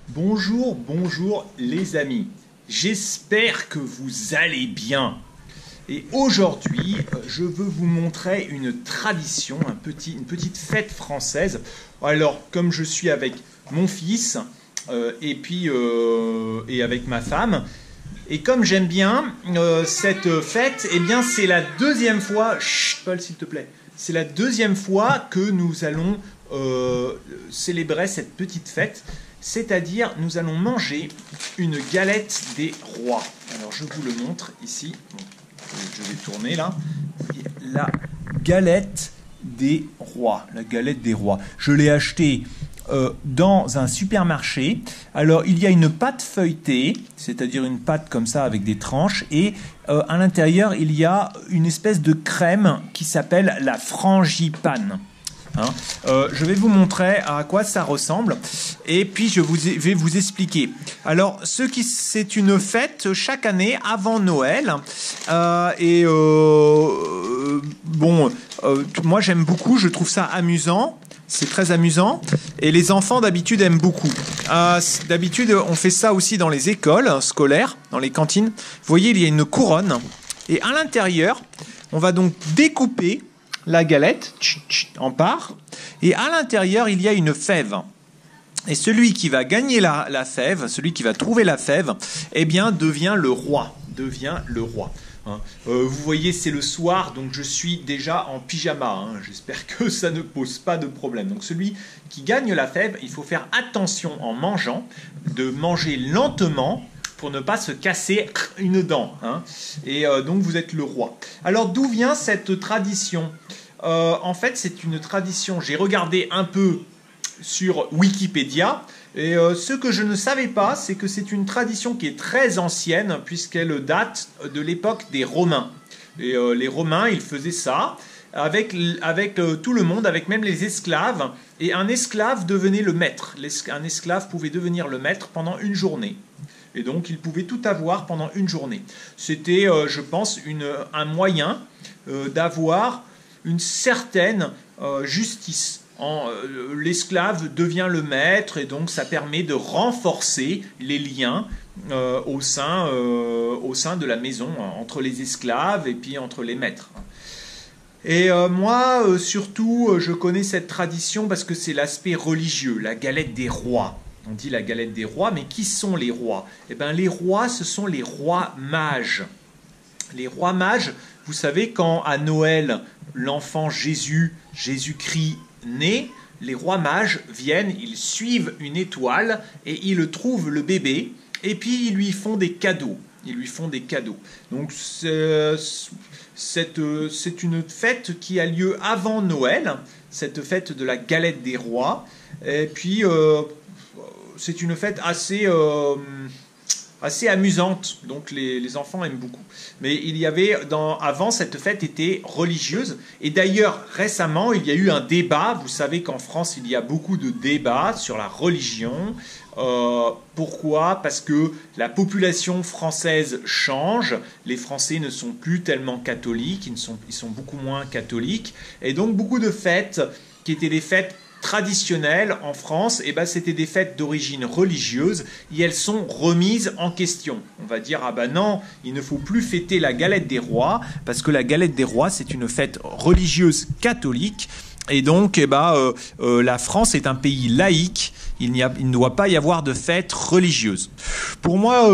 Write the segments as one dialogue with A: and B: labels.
A: Bonjour, bonjour les amis. J'espère que vous allez bien. Et aujourd'hui, je veux vous montrer une tradition, une petite fête française. Alors, comme je suis avec mon fils et avec ma femme, et comme j'aime bien cette fête, eh bien c'est la deuxième fois. Chut, Paul, s'il te plaît. C'est la deuxième fois que nous allons célébrer cette petite fête. C'est-à-dire, nous allons manger une galette des rois. Alors, je vous le montre ici. Bon, je vais tourner là. La galette des rois. La galette des rois. Je l'ai achetée dans un supermarché. Alors, il y a une pâte feuilletée, c'est-à-dire une pâte comme ça avec des tranches. Et à l'intérieur, il y a une espèce de crème qui s'appelle la frangipane. Je vais vous montrer à quoi ça ressemble et puis je vais vous expliquer. Alors, c'est une fête chaque année avant Noël moi j'aime beaucoup, je trouve ça amusant. C'est très amusant et les enfants d'habitude aiment beaucoup. D'habitude, on fait ça aussi dans les écoles scolaires, dans les cantines. Vous voyez, il y a une couronne et à l'intérieur, on va donc découper la galette en part, et à l'intérieur, il y a une fève. Et celui qui va gagner la fève, celui qui va trouver la fève, eh bien, devient le roi. Vous voyez, c'est le soir, donc je suis déjà en pyjama. J'espère que ça ne pose pas de problème. Donc celui qui gagne la fève, il faut faire attention en mangeant, de manger lentement, pour ne pas se casser une dent. Donc vous êtes le roi. Alors d'où vient cette tradition ? En fait, c'est une tradition, j'ai regardé un peu sur Wikipédia, et ce que je ne savais pas, c'est que c'est une tradition qui est très ancienne, puisqu'elle date de l'époque des Romains. Et les Romains, ils faisaient ça avec tout le monde, avec même les esclaves, et un esclave devenait le maître. Un esclave pouvait devenir le maître pendant une journée. Et donc, il pouvait tout avoir pendant une journée. C'était, je pense, un moyen d'avoir une certaine justice. L'esclave devient le maître et donc ça permet de renforcer les liens au sein de la maison, entre les esclaves et puis entre les maîtres. Et moi, surtout, je connais cette tradition parce que c'est l'aspect religieux, la galette des rois. On dit la galette des rois, mais qui sont les rois ? Eh bien, les rois, ce sont les rois mages. Les rois mages, vous savez, quand à Noël, l'enfant Jésus-Christ naît, les rois mages viennent, ils suivent une étoile et ils trouvent le bébé et puis ils lui font des cadeaux. Donc c'est une fête qui a lieu avant Noël, cette fête de la galette des rois. Et puis c'est une fête assez amusante, donc les enfants aiment beaucoup. Mais il y avait, avant, cette fête était religieuse, et d'ailleurs, récemment, il y a eu un débat. Vous savez qu'en France, il y a beaucoup de débats sur la religion. Pourquoi ? Parce que la population française change, les Français ne sont plus tellement catholiques, ils sont beaucoup moins catholiques, et donc beaucoup de fêtes qui étaient des fêtes traditionnelles en France, c'était des fêtes d'origine religieuse et elles sont remises en question. On va dire, non, il ne faut plus fêter la galette des rois parce que la galette des rois, c'est une fête religieuse catholique et donc la France est un pays laïque. Il ne doit pas y avoir de fête religieuse. Pour moi,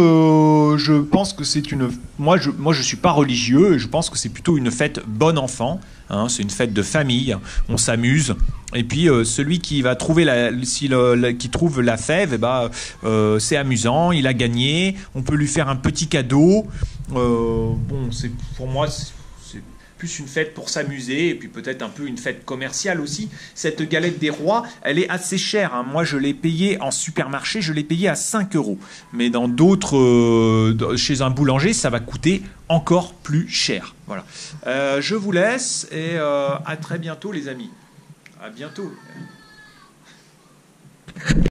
A: je pense que c'est une... Moi, je suis pas religieux et je pense que c'est plutôt une fête bon enfant. C'est une fête de famille, on s'amuse. Et puis, celui qui va trouver qui trouve la fève, c'est amusant, il a gagné. On peut lui faire un petit cadeau. Pour moi, c'est plus une fête pour s'amuser et puis peut-être un peu une fête commerciale aussi. Cette galette des rois, elle est assez chère. Moi, je l'ai payée en supermarché, je l'ai payée à 5 €. Mais dans d'autres, chez un boulanger, ça va coûter encore plus cher. Voilà. Je vous laisse et à très bientôt, les amis. À bientôt.